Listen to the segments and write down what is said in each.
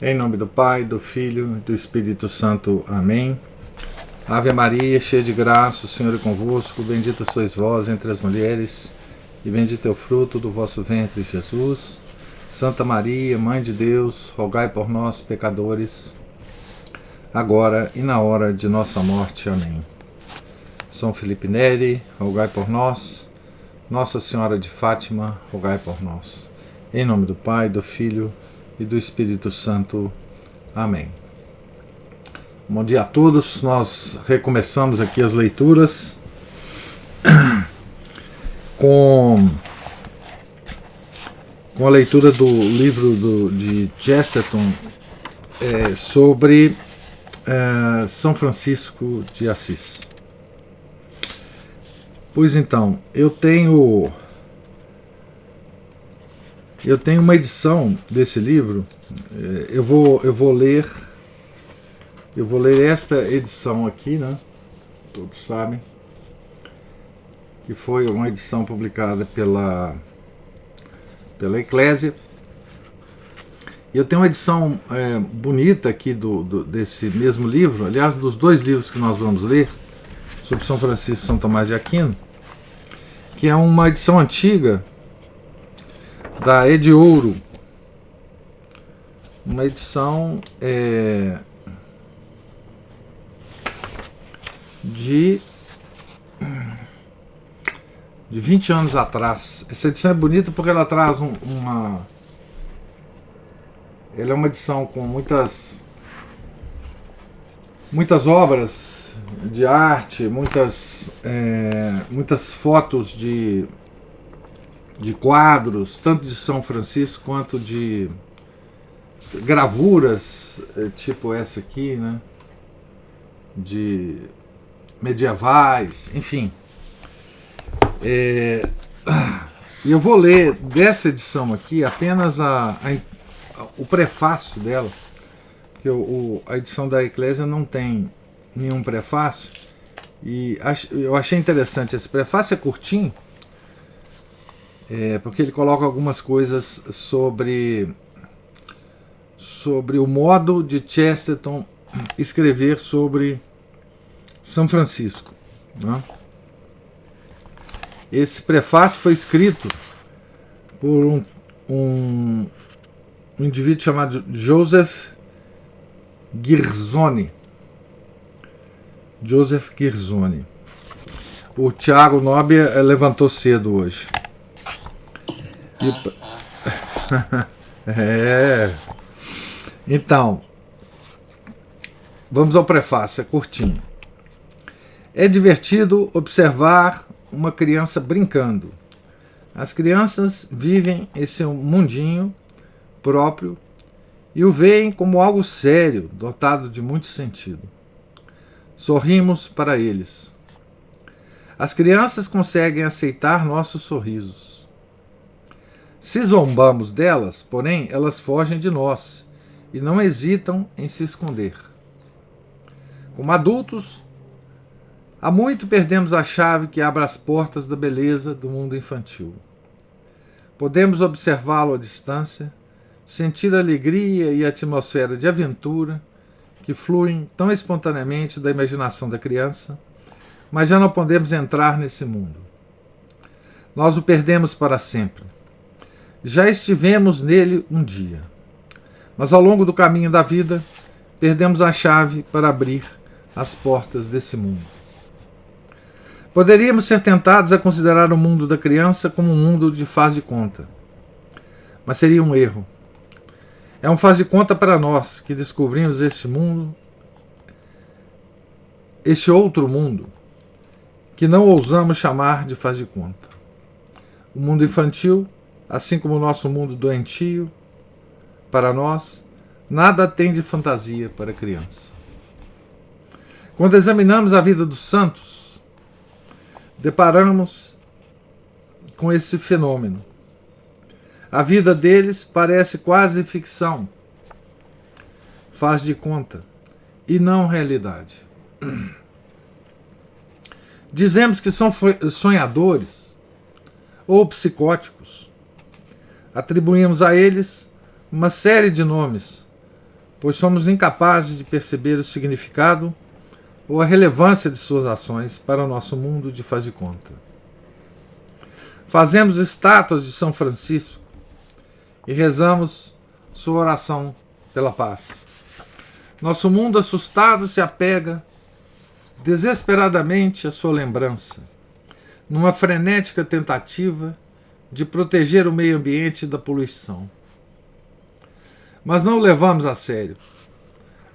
Em nome do Pai, do Filho e do Espírito Santo. Amém. Ave Maria, cheia de graça, o Senhor é convosco. Bendita sois vós entre as mulheres, e bendito é o fruto do vosso ventre, Jesus. Santa Maria, Mãe de Deus, rogai por nós, pecadores, agora e na hora de nossa morte. Amém. São Felipe Neri, rogai por nós. Nossa Senhora de Fátima, rogai por nós. Em nome do Pai, do Filho e do Espírito Santo. Amém. Bom dia a todos. Nós recomeçamos aqui as leituras com a leitura do livro de Chesterton sobre São Francisco de Assis. Pois então, eu tenho uma edição desse livro. Eu vou ler esta edição aqui, né? Todos sabem que foi uma edição publicada pela Eclésia. E eu tenho uma edição bonita aqui desse mesmo livro, aliás, dos dois livros que nós vamos ler sobre São Francisco e São Tomás de Aquino, que é uma edição antiga da Ediouro, uma edição de 20 anos atrás. Essa edição é bonita porque ela traz ela é uma edição com muitas obras de arte, muitas fotos de quadros, tanto de São Francisco quanto de gravuras, tipo essa aqui, né? De medievais, enfim. E eu vou ler dessa edição aqui apenas o prefácio dela, porque a edição da Eclésia não tem nenhum prefácio, e eu achei interessante. Esse prefácio é curtinho, porque ele coloca algumas coisas sobre o modo de Chesterton escrever sobre São Francisco, né? Esse prefácio foi escrito por um indivíduo chamado Joseph Girzoni. O Tiago Nóbia levantou cedo hoje. Então, vamos ao prefácio, é curtinho. É divertido observar uma criança brincando. As crianças vivem esse mundinho próprio e o veem como algo sério, dotado de muito sentido. Sorrimos para eles. As crianças conseguem aceitar nossos sorrisos. Se zombamos delas, porém, elas fogem de nós e não hesitam em se esconder. Como adultos, há muito perdemos a chave que abre as portas da beleza do mundo infantil. Podemos observá-lo à distância, sentir a alegria e a atmosfera de aventura que fluem tão espontaneamente da imaginação da criança, mas já não podemos entrar nesse mundo. Nós o perdemos para sempre. Já estivemos nele um dia, mas ao longo do caminho da vida, perdemos a chave para abrir as portas desse mundo. Poderíamos ser tentados a considerar o mundo da criança como um mundo de faz de conta, mas seria um erro. É um faz de conta para nós que descobrimos este outro mundo, que não ousamos chamar de faz de conta. O mundo infantil, assim como o nosso mundo doentio, para nós, nada tem de fantasia para a criança. Quando examinamos a vida dos santos, deparamos com esse fenômeno. A vida deles parece quase ficção, faz de conta, e não realidade. Dizemos que são sonhadores ou psicóticos. Atribuímos a eles uma série de nomes, pois somos incapazes de perceber o significado ou a relevância de suas ações para o nosso mundo de faz de conta. Fazemos estátuas de São Francisco e rezamos sua oração pela paz. Nosso mundo assustado se apega desesperadamente à sua lembrança, numa frenética tentativa de proteger o meio ambiente da poluição. Mas não o levamos a sério.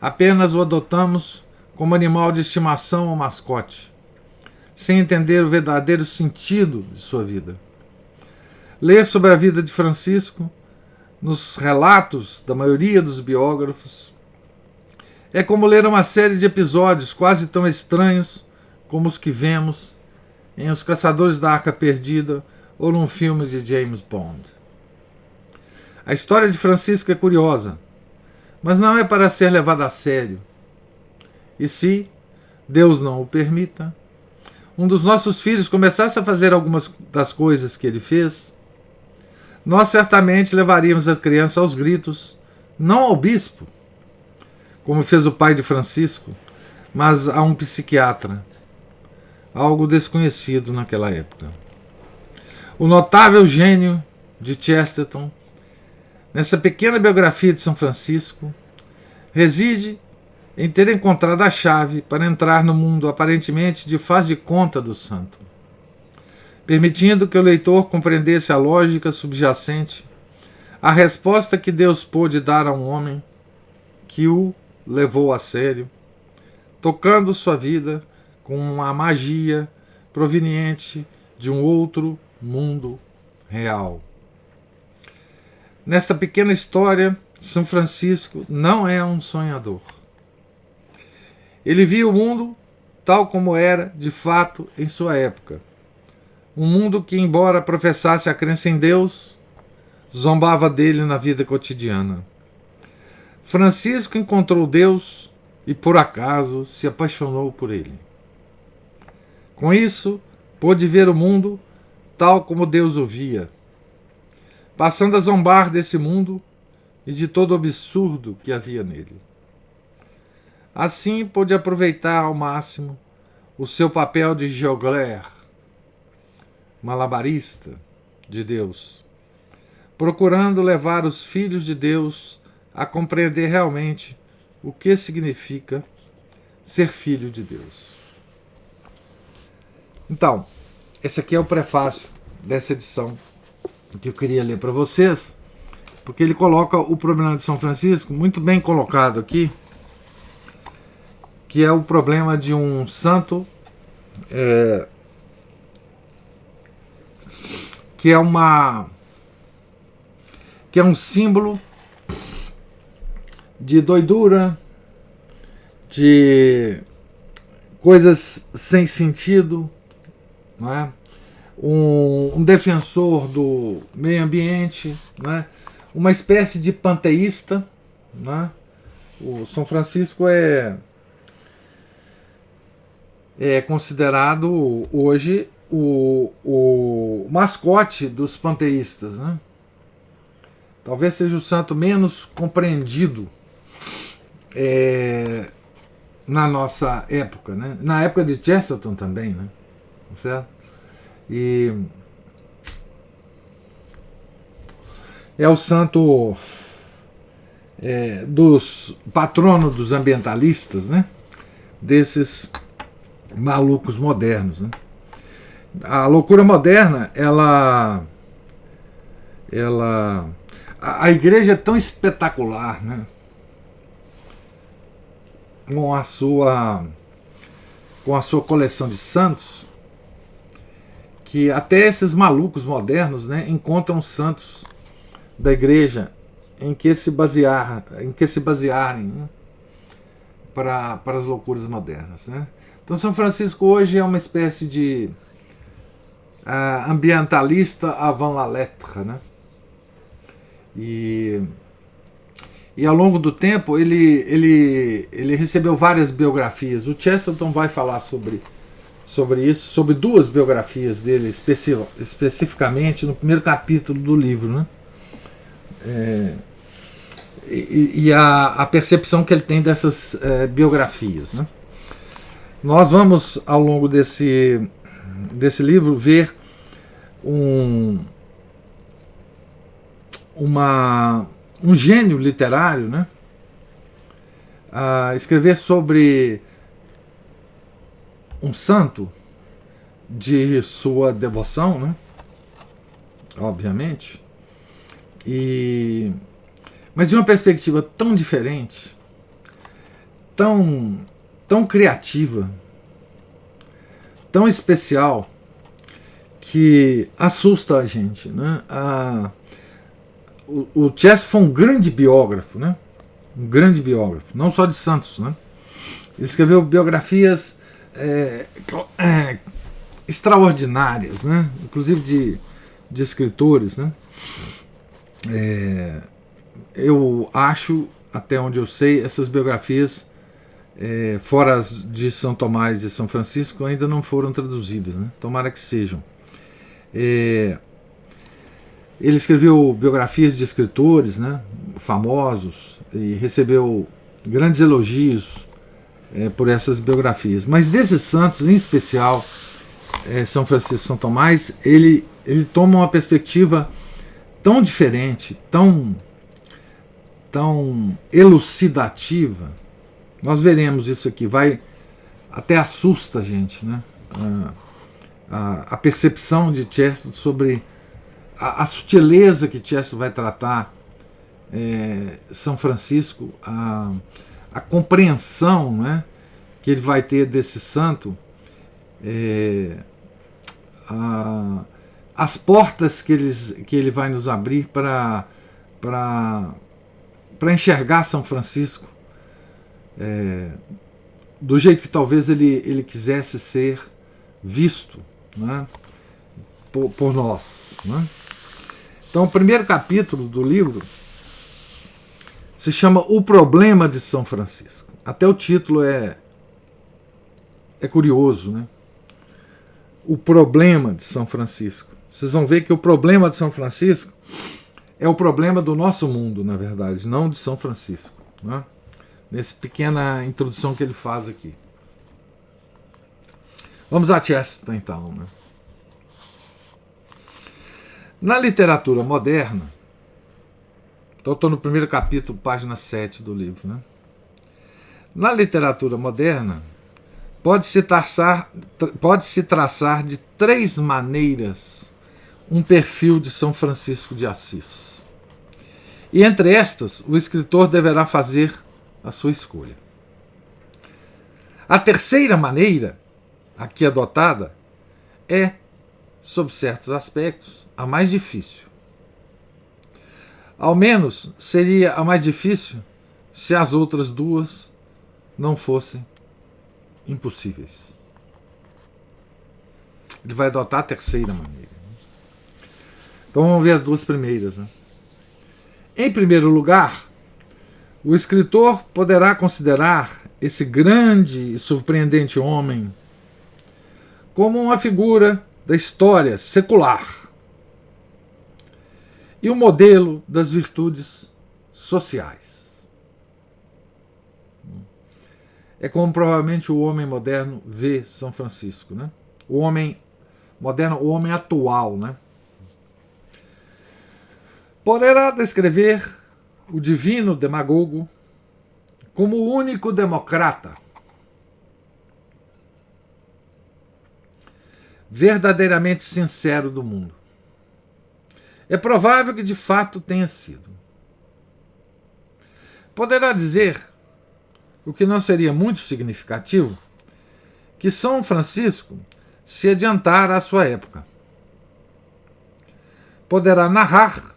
Apenas o adotamos como animal de estimação ou mascote, sem entender o verdadeiro sentido de sua vida. Ler sobre a vida de Francisco, nos relatos da maioria dos biógrafos, é como ler uma série de episódios quase tão estranhos como os que vemos em Os Caçadores da Arca Perdida ou num filme de James Bond. A história de Francisco é curiosa, mas não é para ser levada a sério. E se, Deus não o permita, um dos nossos filhos começasse a fazer algumas das coisas que ele fez, nós certamente levaríamos a criança aos gritos, não ao bispo, como fez o pai de Francisco, mas a um psiquiatra, algo desconhecido naquela época. O notável gênio de Chesterton, nessa pequena biografia de São Francisco, reside em ter encontrado a chave para entrar no mundo aparentemente de faz de conta do santo, permitindo que o leitor compreendesse a lógica subjacente, a resposta que Deus pôde dar a um homem que o levou a sério, tocando sua vida com uma magia proveniente de um outro mundo real. Nesta pequena história, São Francisco não é um sonhador. Ele via o mundo tal como era de fato em sua época. Um mundo que, embora professasse a crença em Deus, zombava dele na vida cotidiana. Francisco encontrou Deus e, por acaso, se apaixonou por ele. Com isso, pôde ver o mundo tal como Deus o via, passando a zombar desse mundo e de todo o absurdo que havia nele. Assim, pôde aproveitar ao máximo o seu papel de jongleur, malabarista de Deus, procurando levar os filhos de Deus a compreender realmente o que significa ser filho de Deus. Então, esse aqui é o prefácio dessa edição que eu queria ler para vocês, porque ele coloca o problema de São Francisco muito bem colocado aqui, que é o problema de um santo que é um símbolo de doidura, de coisas sem sentido, não é? Um defensor do meio ambiente, não é? Uma espécie de panteísta, não é? O São Francisco é considerado hoje o mascote dos panteístas, né? Talvez seja o santo menos compreendido na nossa época, né? Na época de Chesterton também, né? Certo? E é o santo dos patrono dos ambientalistas, né? Desses malucos modernos, né? A loucura moderna, a igreja é tão espetacular, né? Com a sua coleção de santos, que até esses malucos modernos, né, encontram santos da igreja em que se basearem, né, para as loucuras modernas, né? Então São Francisco hoje é uma espécie de ambientalista avant la lettre, né? E ao longo do tempo ele recebeu várias biografias. O Chesterton vai falar sobre isso, sobre duas biografias dele especificamente no primeiro capítulo do livro, né? e a percepção que ele tem dessas biografias, né? Nós vamos, ao longo desse livro, ver um gênio literário, né? A escrever sobre um santo de sua devoção, né? Obviamente, mas de uma perspectiva tão diferente, tão criativa, tão especial, que assusta a gente, né? O Chesterton foi um grande biógrafo, né? Um grande biógrafo, não só de santos, né? Ele escreveu biografias extraordinárias, né? Inclusive de escritores, né? Eu acho, até onde eu sei, essas biografias, fora as de São Tomás e São Francisco, ainda não foram traduzidas, né? Tomara que sejam. Ele escreveu biografias de escritores, né, famosos, e recebeu grandes elogios por essas biografias. Mas desses santos, em especial São Francisco e São Tomás, ele toma uma perspectiva tão diferente, tão elucidativa. Nós veremos isso aqui, até assusta a gente, né? A percepção de Chesterton sobre a sutileza que Chesterton vai tratar São Francisco, a compreensão, né, que ele vai ter desse santo, as portas que ele vai nos abrir para enxergar São Francisco do jeito que talvez ele quisesse ser visto, né, por nós, né? Então, o primeiro capítulo do livro se chama O Problema de São Francisco. Até o título é curioso, né? O Problema de São Francisco. Vocês vão ver que o problema de São Francisco é o problema do nosso mundo, na verdade, não de São Francisco, né? Nessa pequena introdução que ele faz aqui. Vamos a Chesterton, então, né? Na literatura moderna, então estou no primeiro capítulo, página 7 do livro, né? Na literatura moderna, pode-se traçar de 3 maneiras um perfil de São Francisco de Assis. E entre estas, o escritor deverá fazer a sua escolha. A terceira maneira, aqui adotada, é, sob certos aspectos, a mais difícil. Ao menos seria a mais difícil se as outras duas não fossem impossíveis. Ele vai adotar a terceira maneira. Então vamos ver as duas primeiras, né? Em primeiro lugar, o escritor poderá considerar esse grande e surpreendente homem como uma figura da história secular e o modelo das virtudes sociais. É como provavelmente o homem moderno vê São Francisco, né? O homem moderno, o homem atual, né? Poderá descrever o divino demagogo como o único democrata verdadeiramente sincero do mundo. É provável que de fato tenha sido. Poderá dizer, o que não seria muito significativo, que São Francisco se adiantara à sua época. Poderá narrar,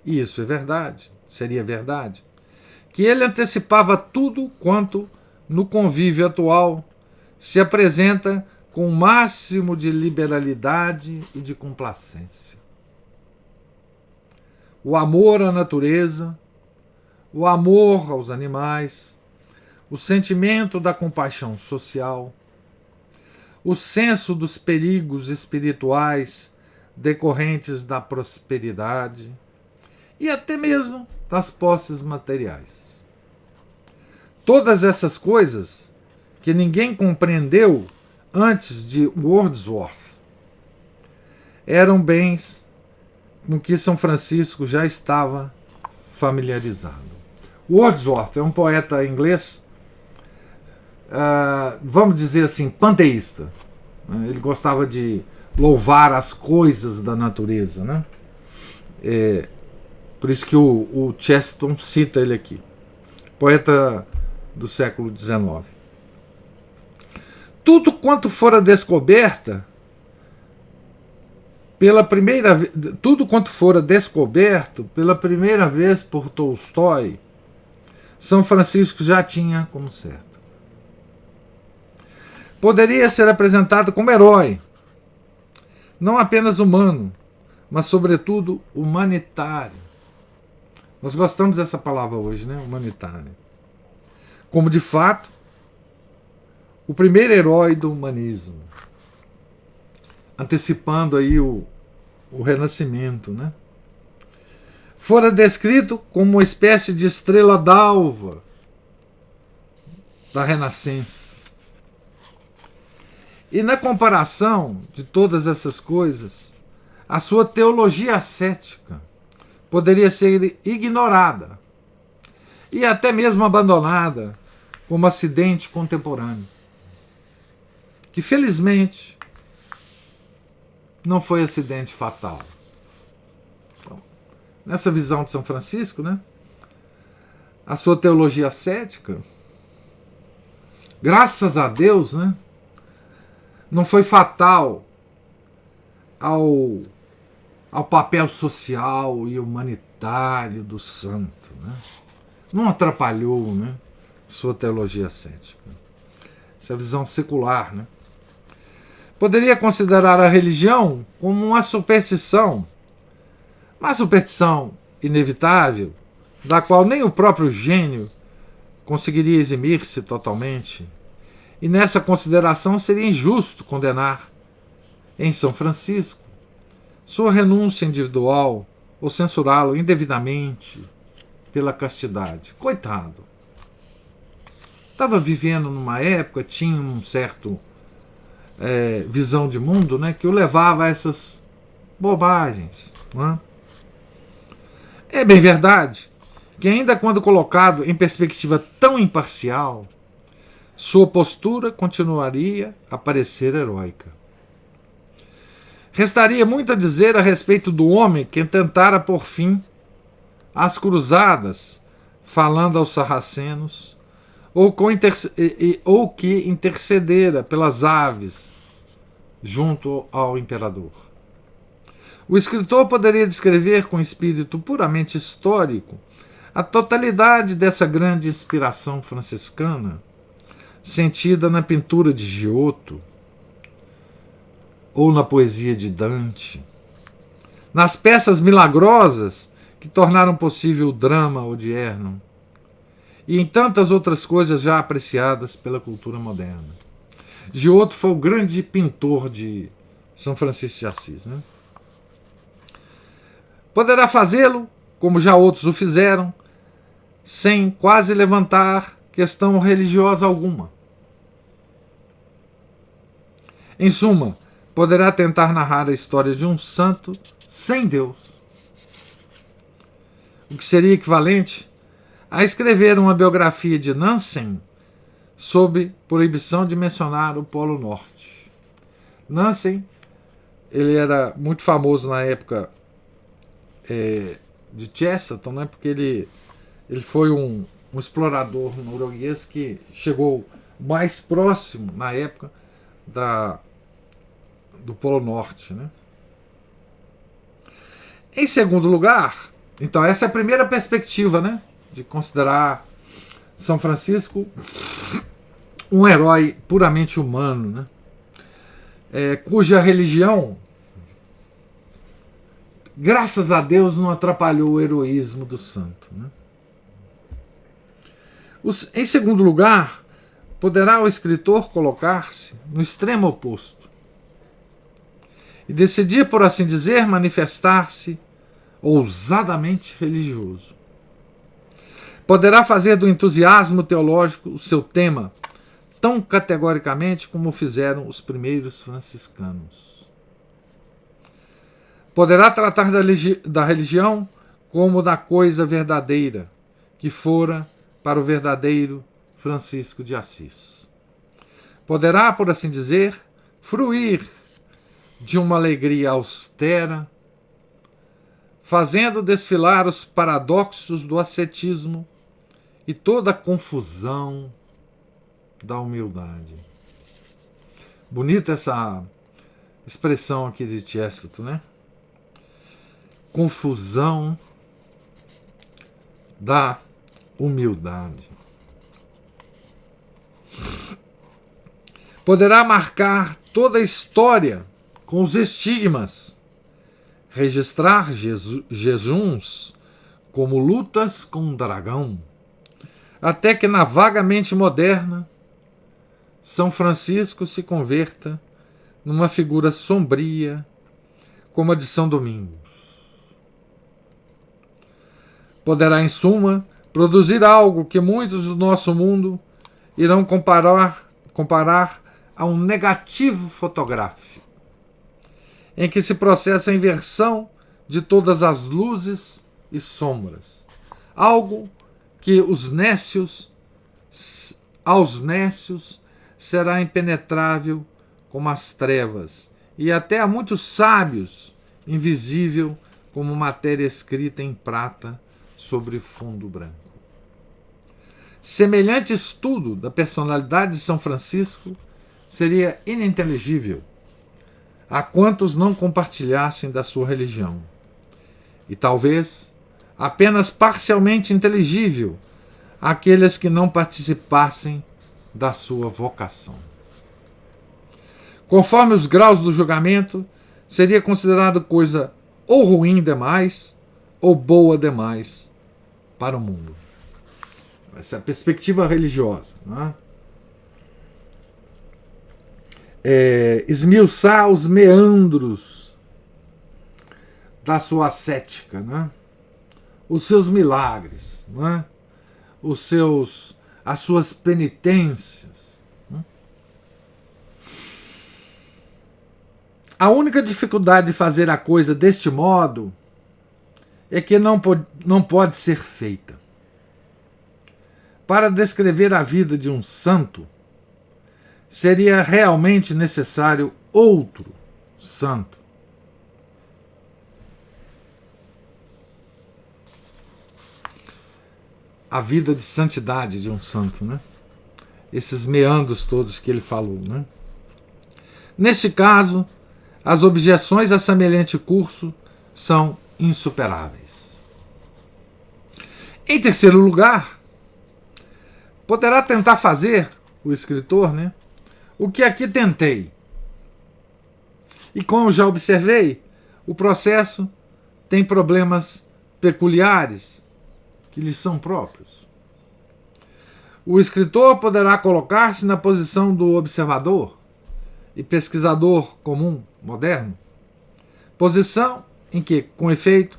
e isso é verdade, seria verdade, que ele antecipava tudo quanto no convívio atual se apresenta com o máximo de liberalidade e de complacência. O amor à natureza, o amor aos animais, o sentimento da compaixão social, o senso dos perigos espirituais decorrentes da prosperidade e até mesmo das posses materiais. Todas essas coisas que ninguém compreendeu antes de Wordsworth eram bens com que São Francisco já estava familiarizado. Wordsworth é um poeta inglês, vamos dizer assim, panteísta. Ele gostava de louvar as coisas da natureza, né? Por isso que o Chesterton cita ele aqui. Poeta do século XIX. Tudo quanto fora descoberto pela primeira vez por Tolstói, São Francisco já tinha como certo. Poderia ser apresentado como herói, não apenas humano, mas sobretudo humanitário. Nós gostamos dessa palavra hoje, né? Humanitário. Como de fato, o primeiro herói do humanismo, antecipando aí o Renascimento, né? Fora descrito como uma espécie de estrela d'alva da Renascença. E na comparação de todas essas coisas, a sua teologia ascética poderia ser ignorada e até mesmo abandonada como acidente contemporâneo, que felizmente não foi acidente fatal. Então, nessa visão de São Francisco, né, a sua teologia ascética, graças a Deus, né, não foi fatal ao papel social e humanitário do santo, né? Não atrapalhou, né, sua teologia ascética. Essa é a visão secular, né? Poderia considerar a religião como uma superstição inevitável, da qual nem o próprio gênio conseguiria eximir-se totalmente. E nessa consideração seria injusto condenar, em São Francisco, sua renúncia individual ou censurá-lo indevidamente pela castidade. Coitado. Estava vivendo numa época, tinha um certo visão de mundo, né, que o levava a essas bobagens. Não é? É bem verdade que, ainda quando colocado em perspectiva tão imparcial, sua postura continuaria a parecer heróica. Restaria muito a dizer a respeito do homem que tentara por fim as cruzadas, falando aos sarracenos, ou que intercedera pelas aves junto ao imperador. O escritor poderia descrever com espírito puramente histórico a totalidade dessa grande inspiração franciscana, sentida na pintura de Giotto, ou na poesia de Dante, nas peças milagrosas que tornaram possível o drama odierno, e em tantas outras coisas já apreciadas pela cultura moderna. Giotto foi o grande pintor de São Francisco de Assis, né? Poderá fazê-lo, como já outros o fizeram, sem quase levantar questão religiosa alguma. Em suma, poderá tentar narrar a história de um santo sem Deus, o que seria equivalente a escrever uma biografia de Nansen sob proibição de mencionar o Polo Norte. Nansen, ele era muito famoso na época de Chesterton, né, porque ele foi um explorador norueguês que chegou mais próximo, na época, do Polo Norte, né? Em segundo lugar, então essa é a primeira perspectiva, né, de considerar São Francisco um herói puramente humano, né, cuja religião, graças a Deus, não atrapalhou o heroísmo do santo, né? Em segundo lugar, poderá o escritor colocar-se no extremo oposto e decidir, por assim dizer, manifestar-se ousadamente religioso. Poderá fazer do entusiasmo teológico o seu tema, tão categoricamente como fizeram os primeiros franciscanos. Poderá tratar da religião como da coisa verdadeira, que fora para o verdadeiro Francisco de Assis. Poderá, por assim dizer, fruir de uma alegria austera, fazendo desfilar os paradoxos do ascetismo e toda a confusão da humildade. Bonita essa expressão aqui de Chesterton, né? Confusão da humildade. Poderá marcar toda a história com os estigmas, registrar jejuns como lutas com um dragão, até que na vagamente moderna São Francisco se converta numa figura sombria como a de São Domingos. Poderá, em suma, produzir algo que muitos do nosso mundo irão comparar a um negativo fotográfico, em que se processa a inversão de todas as luzes e sombras. Algo que aos nécios será impenetrável como as trevas, e até a muitos sábios invisível como matéria escrita em prata sobre fundo branco. Semelhante estudo da personalidade de São Francisco seria ininteligível a quantos não compartilhassem da sua religião, e talvez apenas parcialmente inteligível àqueles que não participassem da sua vocação. Conforme os graus do julgamento, seria considerado coisa ou ruim demais ou boa demais para o mundo. Essa é a perspectiva religiosa, não é? Esmiuçar os meandros da sua ascética, né? Os seus milagres, né? As suas penitências. Né? A única dificuldade de fazer a coisa deste modo é que não pode ser feita. Para descrever a vida de um santo, seria realmente necessário outro santo. A vida de santidade de um santo, né? Esses meandros todos que ele falou, né? Neste caso, as objeções a semelhante curso são insuperáveis. Em terceiro lugar, poderá tentar fazer o escritor, né, o que aqui tentei. E como já observei, o processo tem problemas peculiares que lhe são próprios. O escritor poderá colocar-se na posição do observador e pesquisador comum moderno, posição em que, com efeito,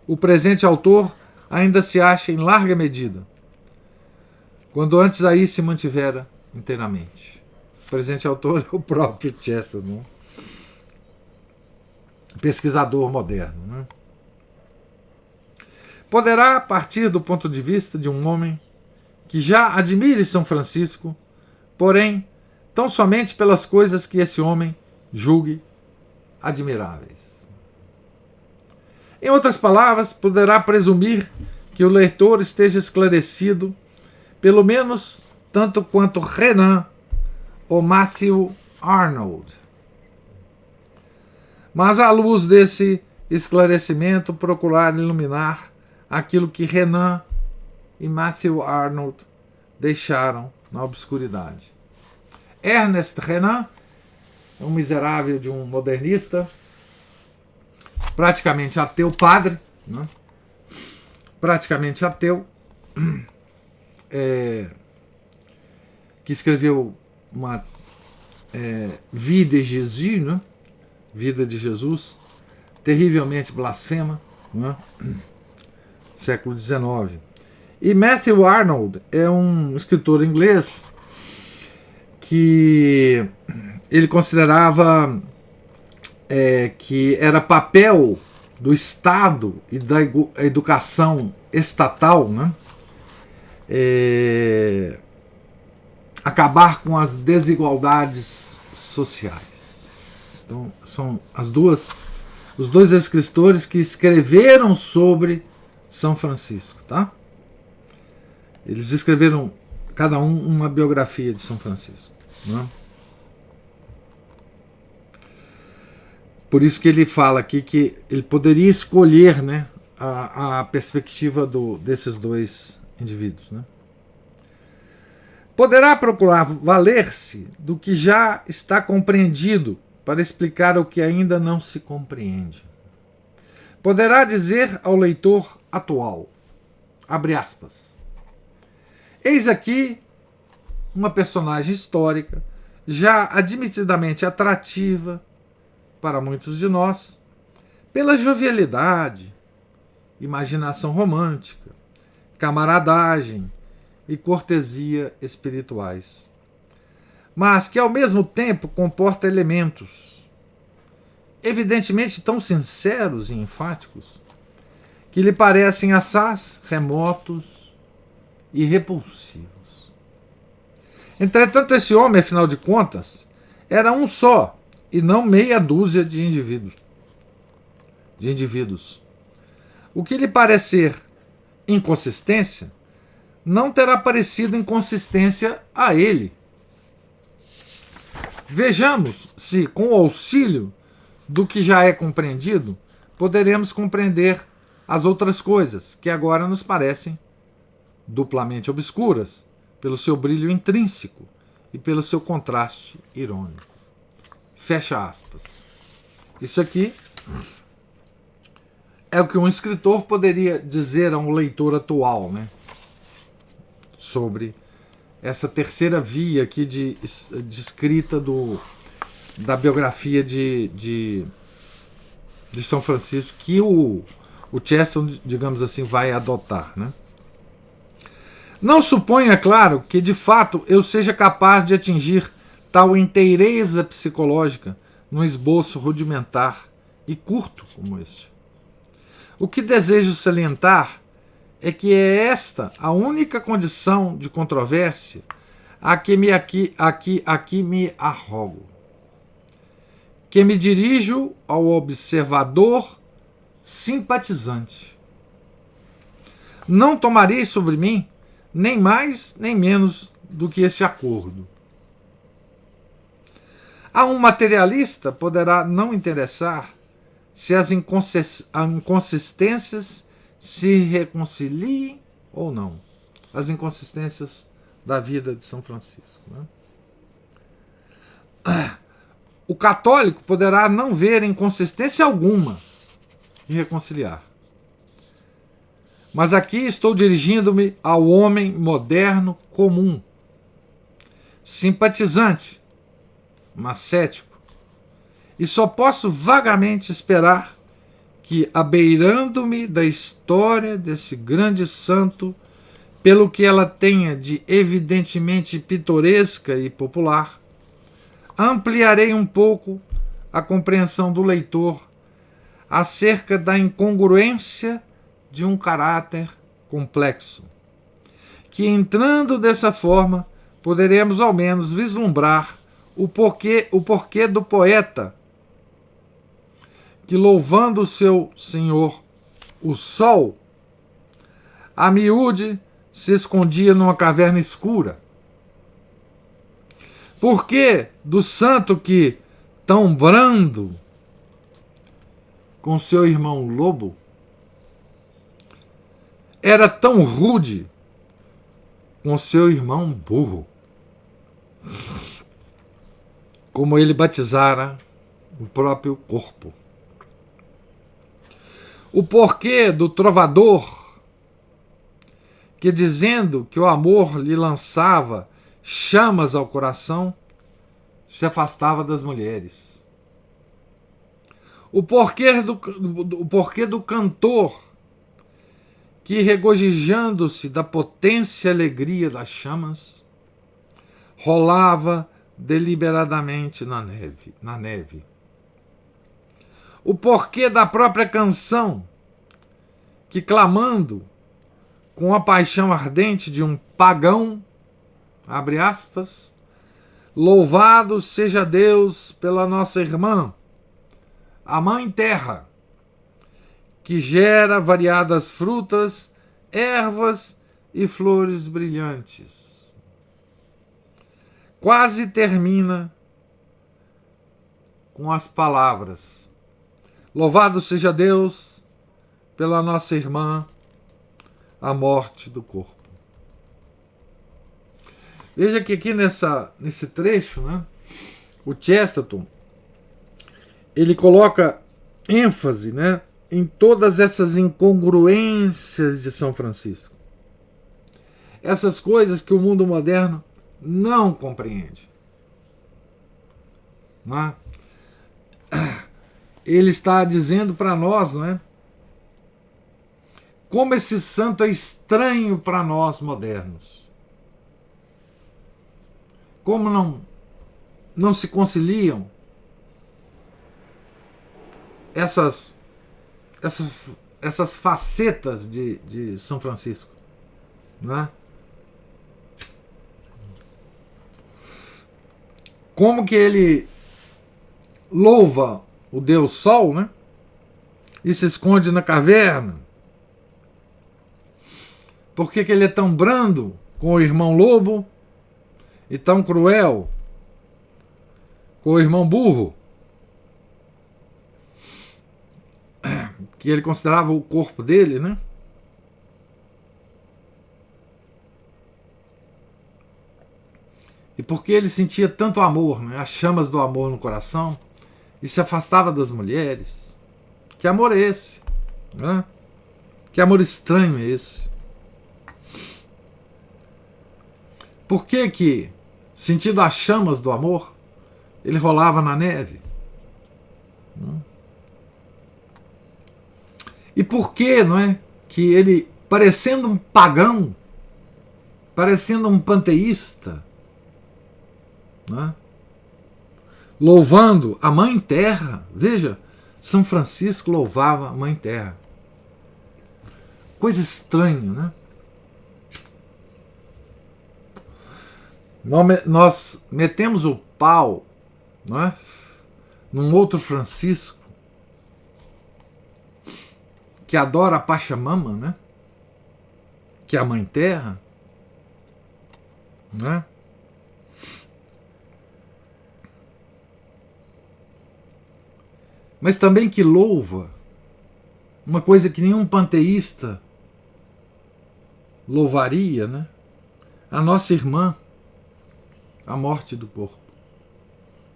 o presente autor ainda se acha em larga medida, quando antes aí se mantivera inteiramente. O presente autor é o próprio Chesterton, pesquisador moderno. Né? Poderá partir do ponto de vista de um homem que já admire São Francisco, porém, tão somente pelas coisas que esse homem julgue admiráveis. Em outras palavras, poderá presumir que o leitor esteja esclarecido, pelo menos tanto quanto Renan ou Matthew Arnold. Mas, à luz desse esclarecimento, procurar iluminar aquilo que Renan e Matthew Arnold deixaram na obscuridade. Ernest Renan é um miserável de um modernista, praticamente ateu, padre, né? Praticamente ateu, que escreveu uma Vie de Jésus, né? Vida de Jesus, terrivelmente blasfema, né? Século XIX. E Matthew Arnold é um escritor inglês que ele considerava que era papel do Estado e da educação estatal, né? Acabar com as desigualdades sociais. Então, são os dois escritores que escreveram sobre São Francisco, tá? Eles escreveram, cada um, uma biografia de São Francisco, né? Por isso que ele fala aqui que ele poderia escolher, né, a perspectiva desses dois indivíduos, né? Poderá procurar valer-se do que já está compreendido para explicar o que ainda não se compreende. Poderá dizer ao leitor atual, abre aspas, eis aqui uma personagem histórica já admitidamente atrativa para muitos de nós pela jovialidade, imaginação romântica, camaradagem e cortesia espirituais, mas que ao mesmo tempo comporta elementos evidentemente tão sinceros e enfáticos que lhe parecem assaz remotos e repulsivos. Entretanto, esse homem, afinal de contas, era um só e não meia dúzia de indivíduos. O que lhe parecer inconsistência não terá parecido inconsistência a ele. Vejamos se, com o auxílio do que já é compreendido, poderemos compreender as outras coisas que agora nos parecem duplamente obscuras, pelo seu brilho intrínseco e pelo seu contraste irônico. Fecha aspas. Isso aqui é o que um escritor poderia dizer a um leitor atual, né, sobre essa terceira via aqui de escrita da biografia de São Francisco, que o Chesterton, digamos assim, vai adotar, né? Não suponha, claro, que de fato eu seja capaz de atingir tal inteireza psicológica num esboço rudimentar e curto como este. O que desejo salientar é que é esta a única condição de controvérsia a que aqui me arrogo. Que me dirijo ao observador simpatizante. Não tomarei sobre mim nem mais nem menos do que este acordo. A um materialista poderá não interessar se as inconsistências se reconciliem ou não. As inconsistências da vida de São Francisco, né? O católico poderá não ver inconsistência alguma em reconciliar. Mas aqui estou dirigindo-me ao homem moderno comum, simpatizante, mas cético, e só posso vagamente esperar que, abeirando-me da história desse grande santo, pelo que ela tenha de evidentemente pitoresca e popular, ampliarei um pouco a compreensão do leitor acerca da incongruência de um caráter complexo, que, entrando dessa forma, poderemos ao menos vislumbrar o porquê do poeta que, louvando o seu senhor, o sol, a miúde se escondia numa caverna escura. Porquê do santo que, tão brando com seu irmão lobo, era tão rude com seu irmão burro, como ele batizara o próprio corpo. O porquê do trovador que, dizendo que o amor lhe lançava chamas ao coração, se afastava das mulheres. O porquê do cantor que, regozijando-se da potência e alegria das chamas, rolava deliberadamente na neve. O porquê da própria canção que, clamando com a paixão ardente de um pagão, abre aspas, louvado seja Deus pela nossa irmã, a Mãe Terra, que gera variadas frutas, ervas e flores brilhantes. Quase termina com as palavras: louvado seja Deus pela nossa irmã, a morte do corpo. Veja que aqui nesse trecho, né, o Chesterton, ele coloca ênfase, né, em todas essas incongruências de São Francisco. Essas coisas que o mundo moderno não compreende. Não é? Ele está dizendo para nós, não é? Como esse santo é estranho para nós modernos. Como não se conciliam essas facetas de São Francisco, né? Como que ele louva o Deus Sol, né? E se esconde na caverna. Por que ele é tão brando com o irmão lobo e tão cruel com o irmão burro, que ele considerava o corpo dele, né? E porque ele sentia tanto amor, né? As chamas do amor no coração, e se afastava das mulheres. Que amor é esse? Né? Que amor estranho é esse? Por que, sentindo as chamas do amor, ele rolava na neve? E por que, não é, que ele, parecendo um pagão, parecendo um panteísta, não é, louvando a Mãe Terra, veja, São Francisco louvava a Mãe Terra. Coisa estranha, né? Nós metemos o pau, não é, num outro Francisco que adora a Pachamama, né? Que é a Mãe Terra, né? Mas também que louva uma coisa que nenhum panteísta louvaria, né? A nossa irmã, a morte do corpo.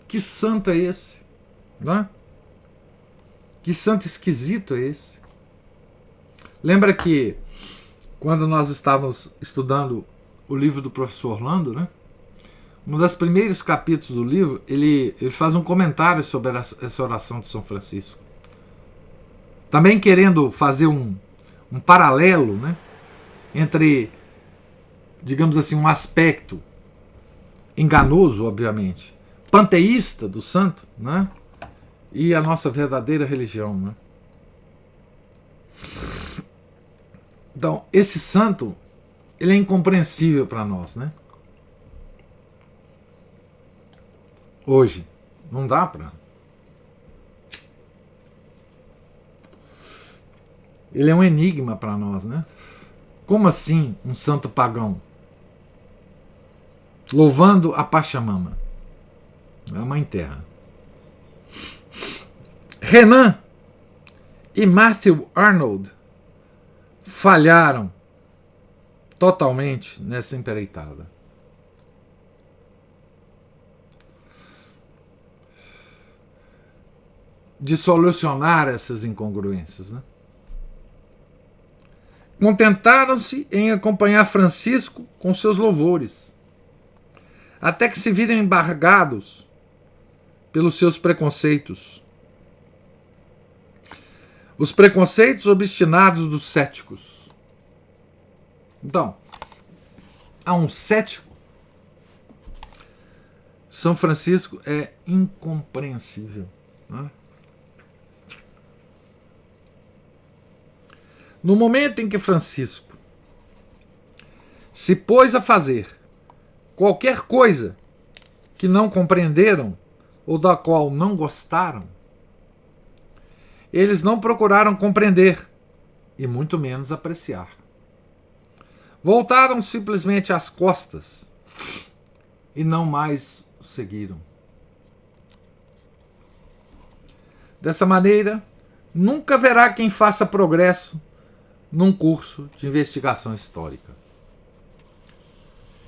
Que santo é esse? Não é? Que santo esquisito é esse? Lembra que quando nós estávamos estudando o livro do professor Orlando, né? Um dos primeiros capítulos do livro, ele faz um comentário sobre essa oração de São Francisco. Também querendo fazer um paralelo, né, entre, digamos assim, um aspecto enganoso, obviamente, panteísta do santo, né, e a nossa verdadeira religião. Né? Então, esse santo, ele é incompreensível para nós, né? Hoje, não dá para. Ele é um enigma para nós, né? Como assim um santo pagão? Louvando a Pachamama, a Mãe Terra. Renan e Matthew Arnold falharam totalmente nessa empreitada. De solucionar essas incongruências, né? Contentaram-se em acompanhar Francisco com seus louvores, até que se viram embargados pelos seus preconceitos. Os preconceitos obstinados dos céticos. Então, a um cético, São Francisco é incompreensível, né? No momento em que Francisco se pôs a fazer qualquer coisa que não compreenderam ou da qual não gostaram, eles não procuraram compreender e muito menos apreciar. Voltaram simplesmente às costas e não mais o seguiram. Dessa maneira, nunca haverá quem faça progresso num curso de investigação histórica.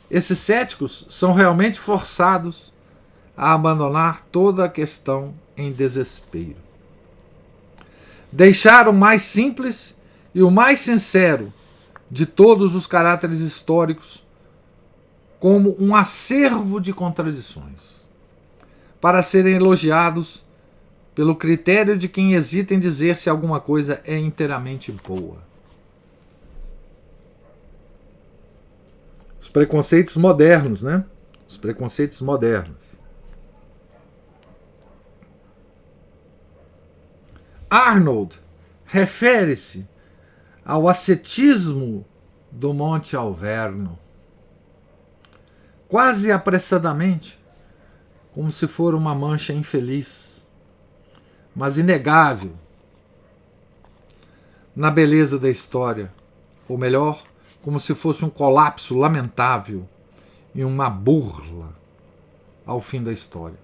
Esses céticos são realmente forçados a abandonar toda a questão em desespero. Deixar o mais simples e o mais sincero de todos os caráteres históricos como um acervo de contradições, para serem elogiados pelo critério de quem hesita em dizer se alguma coisa é inteiramente boa. Os preconceitos modernos, né? Os preconceitos modernos. Arnold refere-se ao ascetismo do Monte Alverno, quase apressadamente, como se for uma mancha infeliz, mas inegável na beleza da história, ou melhor, como se fosse um colapso lamentável e uma burla ao fim da história.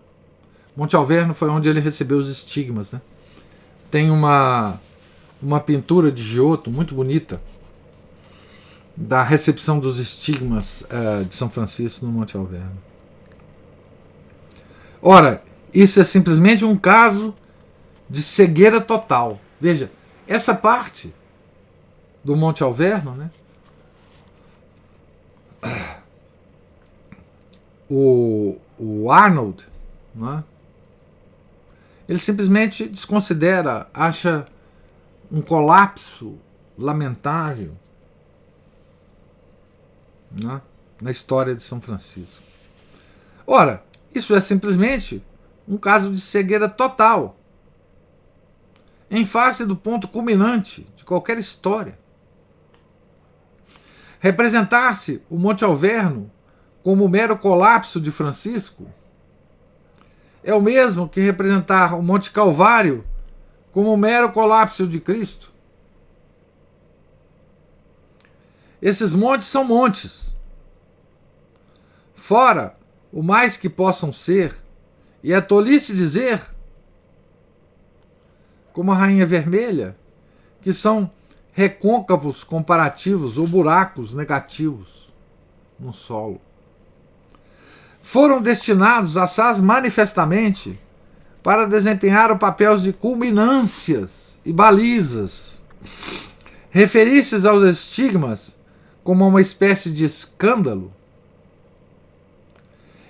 Monte Alverno foi onde ele recebeu os estigmas, né? Tem uma pintura de Giotto muito bonita da recepção dos estigmas de São Francisco no Monte Alverno. Ora, isso é simplesmente um caso de cegueira total. Veja, essa parte do Monte Alverno, né? O Arnold, né? Ele simplesmente desconsidera, acha um colapso lamentável, né, na história de São Francisco. Ora, isso é simplesmente um caso de cegueira total, em face do ponto culminante de qualquer história. Representar-se o Monte Alverno como o mero colapso de Francisco é o mesmo que representar o Monte Calvário como o mero colapso de Cristo. Esses montes são montes, fora o mais que possam ser, e é tolice dizer, como a Rainha Vermelha, que são recôncavos comparativos ou buracos negativos no solo. Foram destinados, assaz manifestamente, para desempenhar o papel de culminâncias e balizas. Referir-se aos estigmas como uma espécie de escândalo,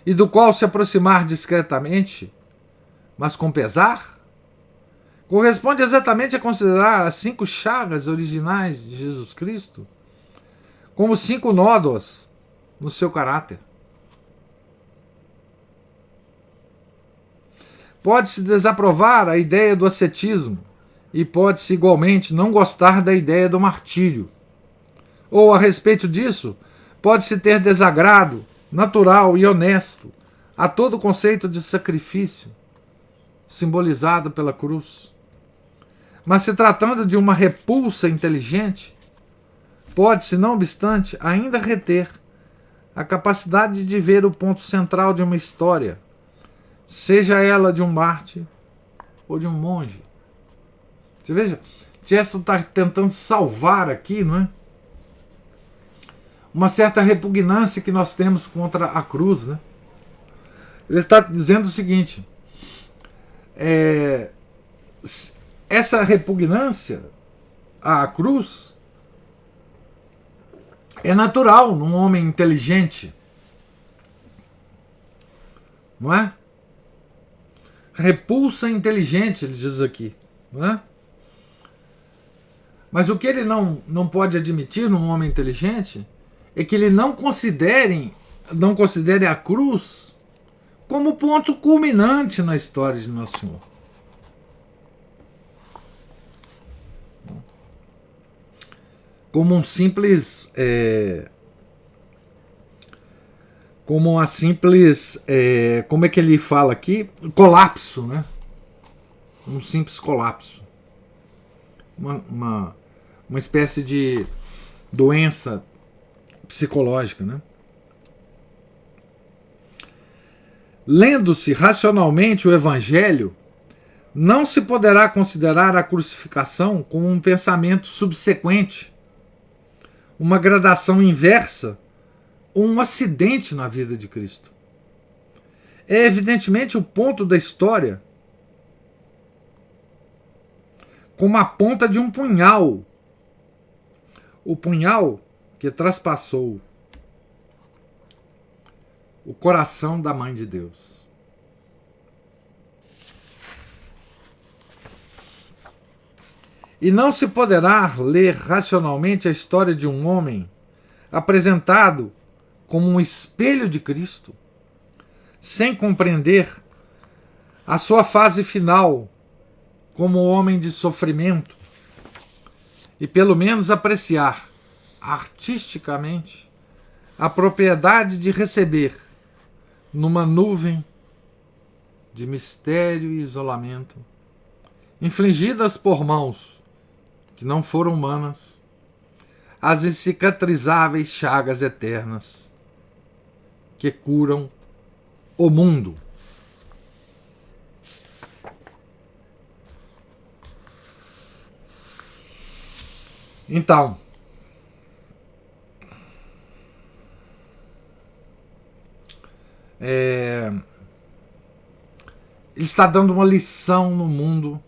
e do qual se aproximar discretamente, mas com pesar, corresponde exatamente a considerar as 5 chagas originais de Jesus Cristo como 5 nódoas no seu caráter. Pode-se desaprovar a ideia do ascetismo e pode-se igualmente não gostar da ideia do martírio. Ou, a respeito disso, pode-se ter desagrado natural e honesto a todo o conceito de sacrifício simbolizado pela cruz. Mas, se tratando de uma repulsa inteligente, pode-se, não obstante, ainda reter a capacidade de ver o ponto central de uma história, seja ela de um mártir ou de um monge. Você veja, Chesterton está tentando salvar aqui, não é? Uma certa repugnância que nós temos contra a cruz, né? Ele está dizendo o seguinte: essa repugnância à cruz é natural num homem inteligente, não é? Repulsa inteligente, ele diz aqui, não é? Mas o que ele não pode admitir num homem inteligente é que ele não considere a cruz como ponto culminante na história de Nosso Senhor. Como um simples como uma simples como é que ele fala aqui? Colapso, né? Um simples colapso. Uma espécie de doença psicológica, né? Lendo-se racionalmente o Evangelho, não se poderá considerar a crucificação como um pensamento subsequente, uma gradação inversa ou um acidente na vida de Cristo. É evidentemente o ponto da história, como a ponta de um punhal. O punhal que traspassou o coração da Mãe de Deus. E não se poderá ler racionalmente a história de um homem apresentado como um espelho de Cristo, sem compreender a sua fase final como homem de sofrimento, e pelo menos apreciar artisticamente a propriedade de receber numa nuvem de mistério e isolamento, infligidas por mãos que não foram humanas, as cicatrizáveis chagas eternas que curam o mundo. Então, ele está dando uma lição no mundo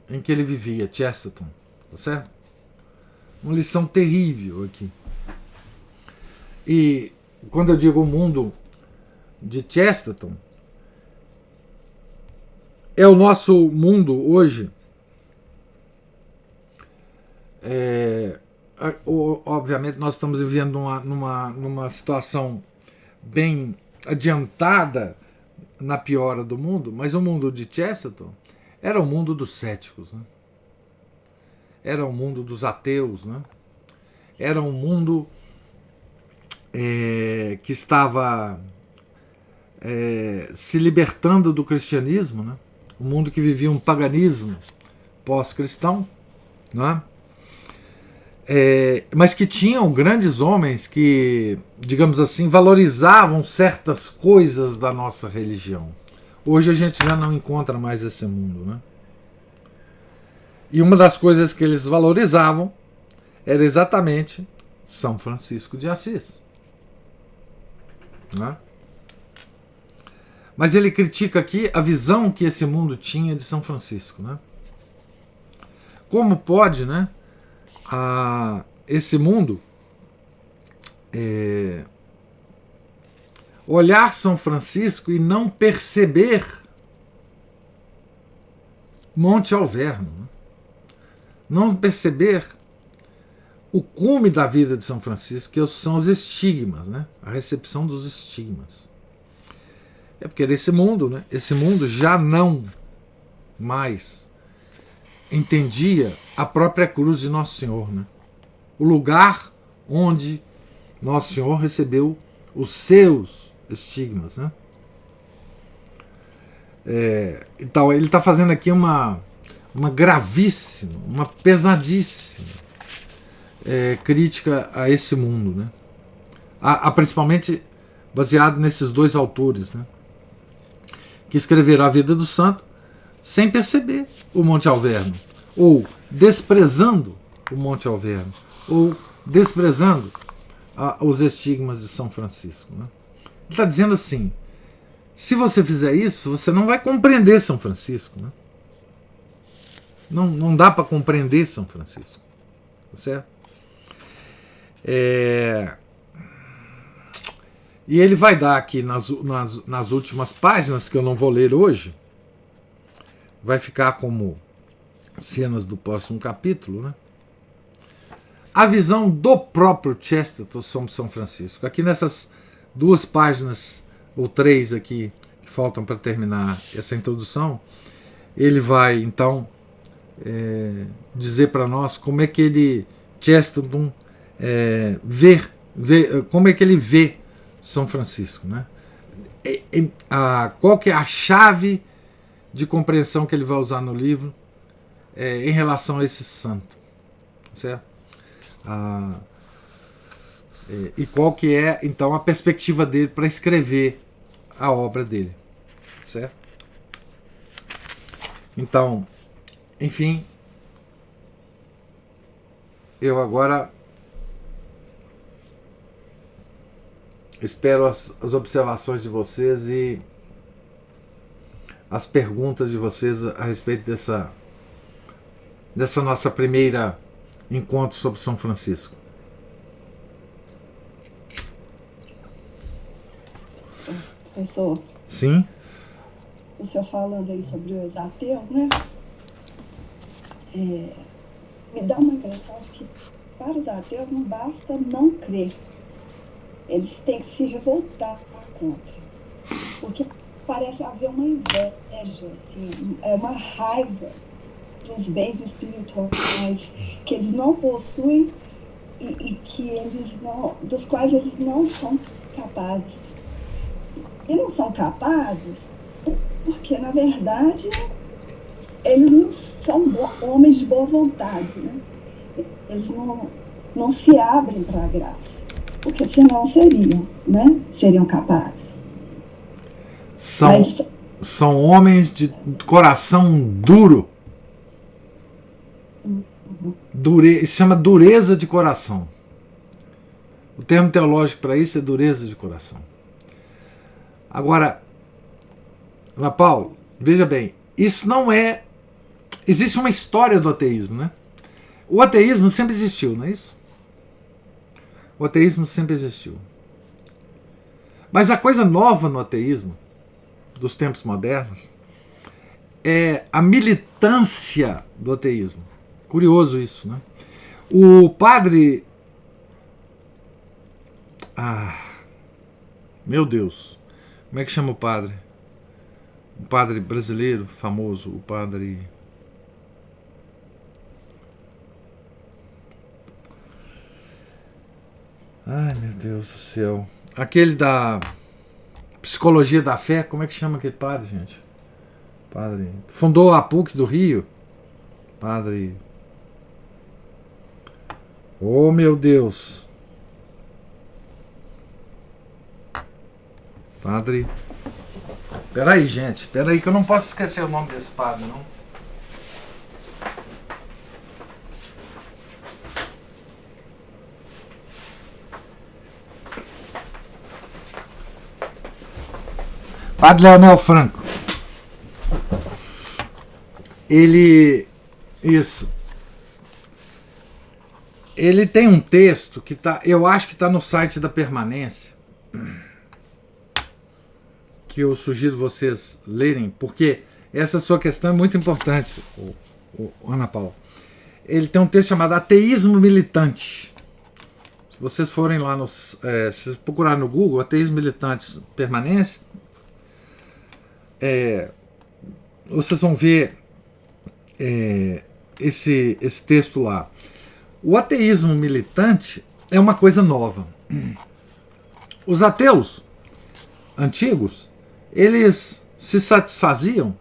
em que ele vivia, Chesterton, tá certo? Uma lição terrível aqui. E quando eu digo o mundo de Chesterton, é o nosso mundo hoje. Obviamente nós estamos vivendo numa situação bem adiantada na piora do mundo, mas o mundo de Chesterton era o mundo dos céticos, né? Era o mundo dos ateus, né? Era um mundo que estava se libertando do cristianismo, né? Um mundo que vivia um paganismo pós-cristão, né? Mas que tinham grandes homens que, digamos assim, valorizavam certas coisas da nossa religião. Hoje a gente já não encontra mais esse mundo, né? E uma das coisas que eles valorizavam era exatamente São Francisco de Assis, né? Mas ele critica aqui a visão que esse mundo tinha de São Francisco, né? Como pode, né, esse mundo olhar São Francisco e não perceber Monte Alverno, né? Não perceber o cume da vida de São Francisco, que são os estigmas, né? A recepção dos estigmas. É porque nesse mundo, né, esse mundo já não mais entendia a própria cruz de Nosso Senhor, né? O lugar onde Nosso Senhor recebeu os seus estigmas, né? Então ele está fazendo aqui uma gravíssima, uma pesadíssima crítica a esse mundo, né? Principalmente baseado nesses dois autores, né, que escreveram a vida do santo sem perceber o Monte Alverno, ou desprezando o Monte Alverno, ou desprezando os estigmas de São Francisco, né? Ele está dizendo assim: se você fizer isso, você não vai compreender São Francisco, né? Não dá para compreender São Francisco, tá certo? E ele vai dar aqui nas últimas páginas, que eu não vou ler hoje, vai ficar como cenas do próximo capítulo, né? a visão do próprio Chesterton sobre São Francisco. Aqui nessas 2 páginas, ou 3 aqui, que faltam para terminar essa introdução, ele vai, então, dizer para nós como é que ele, Chesterton, como é que ele vê São Francisco, né? Qual que é a chave de compreensão que ele vai usar no livro em relação a esse santo, certo? E qual que é, então, a perspectiva dele para escrever a obra dele, certo? Então, enfim, eu agora espero as observações de vocês e as perguntas de vocês a respeito dessa nossa primeira encontro sobre São Francisco. Professor, sim, o senhor falando aí sobre os ateus, né? Me dá uma impressão de que para os ateus não basta não crer, eles têm que se revoltar contra, porque parece haver uma inveja, assim, uma raiva dos bens espirituais que eles não possuem e que eles não, dos quais eles não são capazes. E não são capazes porque, na verdade, eles não são homens de boa vontade, né? Eles não se abrem para a graça, porque senão seriam, né? Seriam capazes. São homens de coração duro. Se chama dureza de coração. O termo teológico para isso é dureza de coração. Agora, Ana Paula, veja bem, isso não é... Existe uma história do ateísmo, né? O ateísmo sempre existiu, não é isso? O ateísmo sempre existiu. Mas a coisa nova no ateísmo, dos tempos modernos, é a militância do ateísmo. Curioso isso, né? O padre... meu Deus... Como é que chama o padre? O padre brasileiro famoso, o padre... Ai, meu Deus do céu. Aquele da Psicologia da Fé, como é que chama aquele padre, gente? Padre... Fundou a PUC do Rio. Padre... Oh, meu Deus. Padre... Peraí, gente. Peraí que eu não posso esquecer o nome desse padre, não. Padre Leonel Franco. Ele... Isso. Ele tem um texto que tá... Eu acho que está no site da Permanência. Que eu sugiro vocês lerem, porque essa sua questão é muito importante, Ana Paula. Ele tem um texto chamado Ateísmo Militante. Se vocês forem lá, se procurar no Google, Ateísmo Militante Permanência, vocês vão ver esse texto lá. O ateísmo militante é uma coisa nova. Os ateus antigos, eles se satisfaziam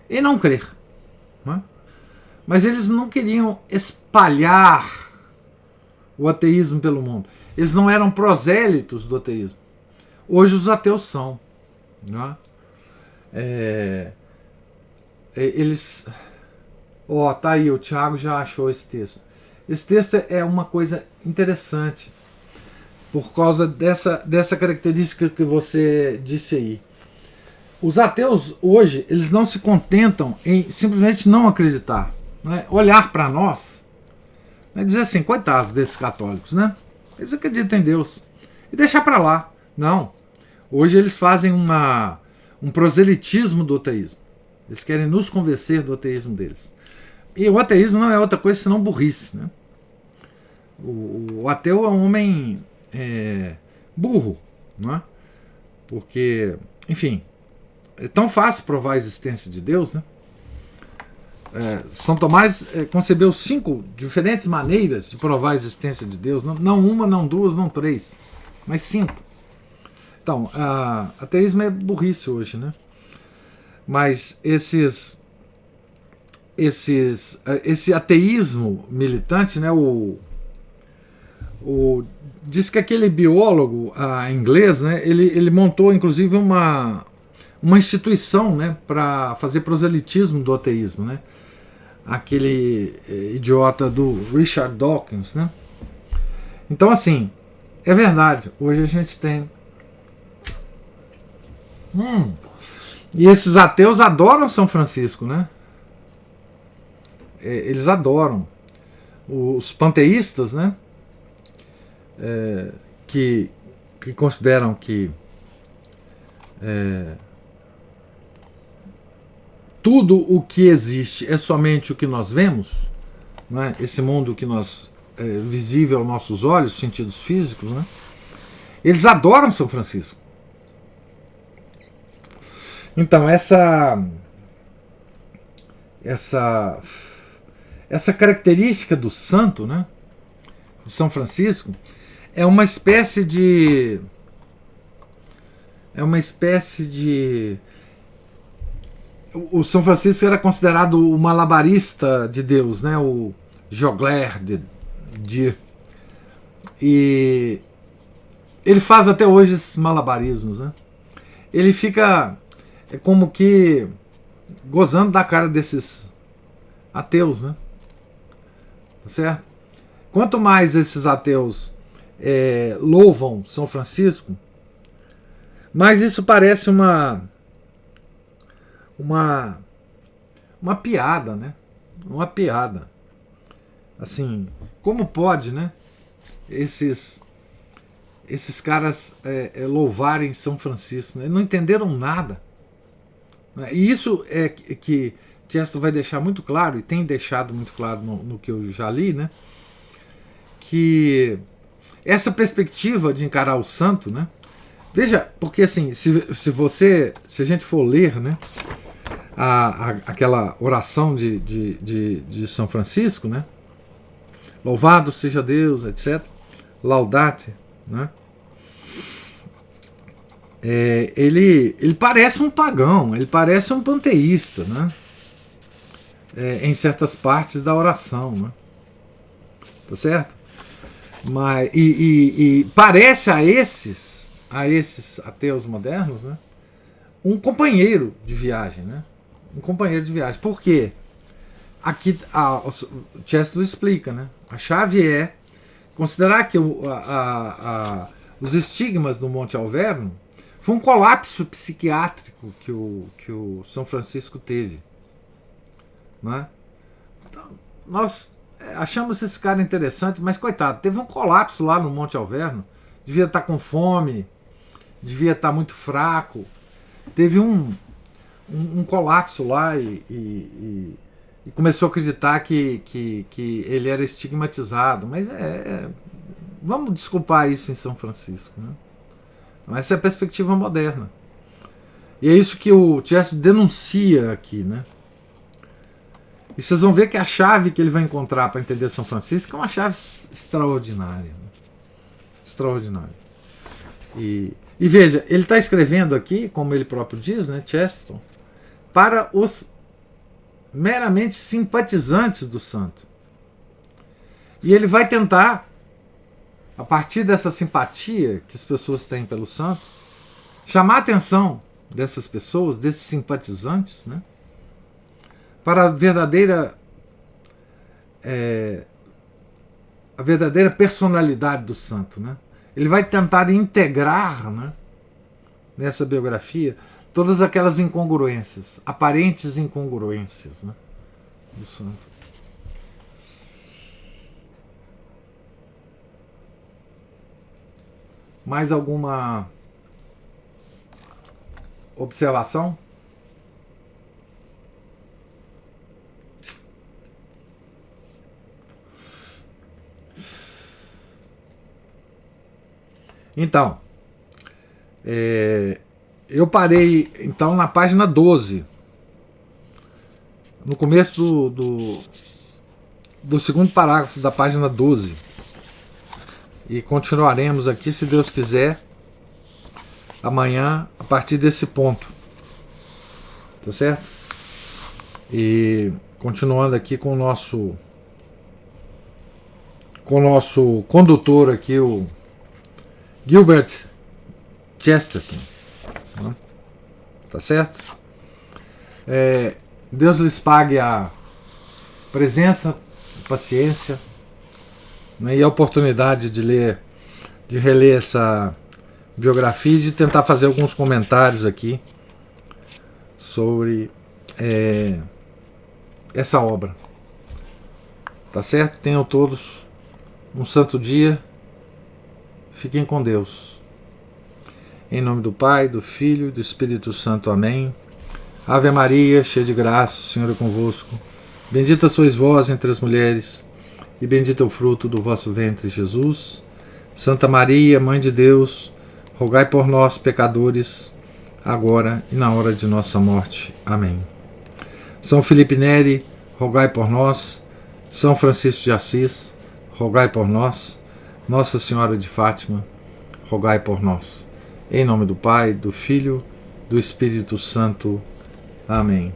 em não crer, né? Mas eles não queriam espalhar o ateísmo pelo mundo. Eles não eram prosélitos do ateísmo. Hoje os ateus são, né? Eles... tá aí, o Thiago já achou esse texto. Esse texto é uma coisa interessante por causa dessa característica que você disse aí. Os ateus hoje, eles não se contentam em simplesmente não acreditar, né? Olhar para nós, né? Dizer assim, coitados desses católicos, né? Eles acreditam em Deus e deixar para lá. Não. Hoje eles fazem um proselitismo do ateísmo. Eles querem nos convencer do ateísmo deles. E o ateísmo não é outra coisa senão burrice, né? O ateu é um homem burro, não é? Porque, enfim, é tão fácil provar a existência de Deus, né? São Tomás concebeu 5 diferentes maneiras de provar a existência de Deus, não uma, não duas, não 3, mas 5. Então, ateísmo é burrice hoje, né? Mas esse ateísmo militante, né? Diz que aquele biólogo inglês, né? Ele montou, inclusive, uma instituição, né? Para fazer proselitismo do ateísmo, né? Aquele idiota do Richard Dawkins, né? Então, assim, é verdade. Hoje a gente tem e esses ateus adoram São Francisco, né? Eles adoram. Os panteístas, né? Que consideram que tudo o que existe é somente o que nós vemos, né? Esse mundo que nós visível aos nossos olhos, sentidos físicos, né? Eles adoram São Francisco. Então, essa característica do santo, né, de São Francisco, é uma espécie de o São Francisco era considerado o malabarista de Deus, né, o jongleur de Dieu. E ele faz até hoje esses malabarismos, né? Ele fica como que gozando da cara desses ateus, né? Tá certo? Quanto mais esses ateus louvam São Francisco, mais isso parece uma piada, né? Uma piada. Assim, como pode, né? Esses caras louvarem São Francisco, né? Não entenderam nada. E isso é que Chesterton vai deixar muito claro, e tem deixado muito claro no que eu já li, né? Que essa perspectiva de encarar o santo, né? Veja, porque assim, se a gente for ler, né, aquela oração de São Francisco, né? Louvado seja Deus, etc. Laudate, né? Ele parece um pagão, ele parece um panteísta, né? Em certas partes da oração, né? Tá certo? Mas, e parece a esses ateus modernos, né, um companheiro de viagem, né? Um companheiro de viagem. Por quê? Aqui o Chesterton explica, né? A chave é considerar que os estigmas do Monte Alverno foi um colapso psiquiátrico que o São Francisco teve, né? Então, nós achamos esse cara interessante, mas coitado, teve um colapso lá no Monte Alverno, devia estar com fome, devia estar muito fraco, teve um colapso lá e começou a acreditar que ele era estigmatizado, mas vamos desculpar isso em São Francisco, né? Mas essa é a perspectiva moderna. E é isso que o Chesterton denuncia aqui, né? E vocês vão ver que a chave que ele vai encontrar para entender São Francisco é uma chave extraordinária. Né? Extraordinária. E veja, ele está escrevendo aqui, como ele próprio diz, né, Chesterton, para os meramente simpatizantes do santo. E ele vai tentar, a partir dessa simpatia que as pessoas têm pelo santo, chamar a atenção dessas pessoas, desses simpatizantes, né, para a verdadeira personalidade do santo, né? Ele vai tentar integrar, né, nessa biografia todas aquelas incongruências, aparentes incongruências, né, do santo. Mais alguma observação? Então, eu parei então na página 12, no começo do segundo parágrafo da página 12, e continuaremos aqui, se Deus quiser, amanhã a partir desse ponto, tá certo? E continuando aqui com o nosso condutor aqui, o Gilbert Chesterton, né? Tá certo? Deus lhes pague a presença, a paciência, né, e a oportunidade de reler essa biografia e de tentar fazer alguns comentários aqui sobre essa obra. Tá certo? Tenham todos um santo dia. Fiquem com Deus. Em nome do Pai, do Filho e do Espírito Santo. Amém. Ave Maria, cheia de graça, o Senhor é convosco. Bendita sois vós entre as mulheres, e bendito é o fruto do vosso ventre, Jesus. Santa Maria, Mãe de Deus, rogai por nós, pecadores, agora e na hora de nossa morte. Amém. São Felipe Neri, rogai por nós. São Francisco de Assis, rogai por nós. Nossa Senhora de Fátima, rogai por nós. Em nome do Pai, do Filho, do Espírito Santo. Amém.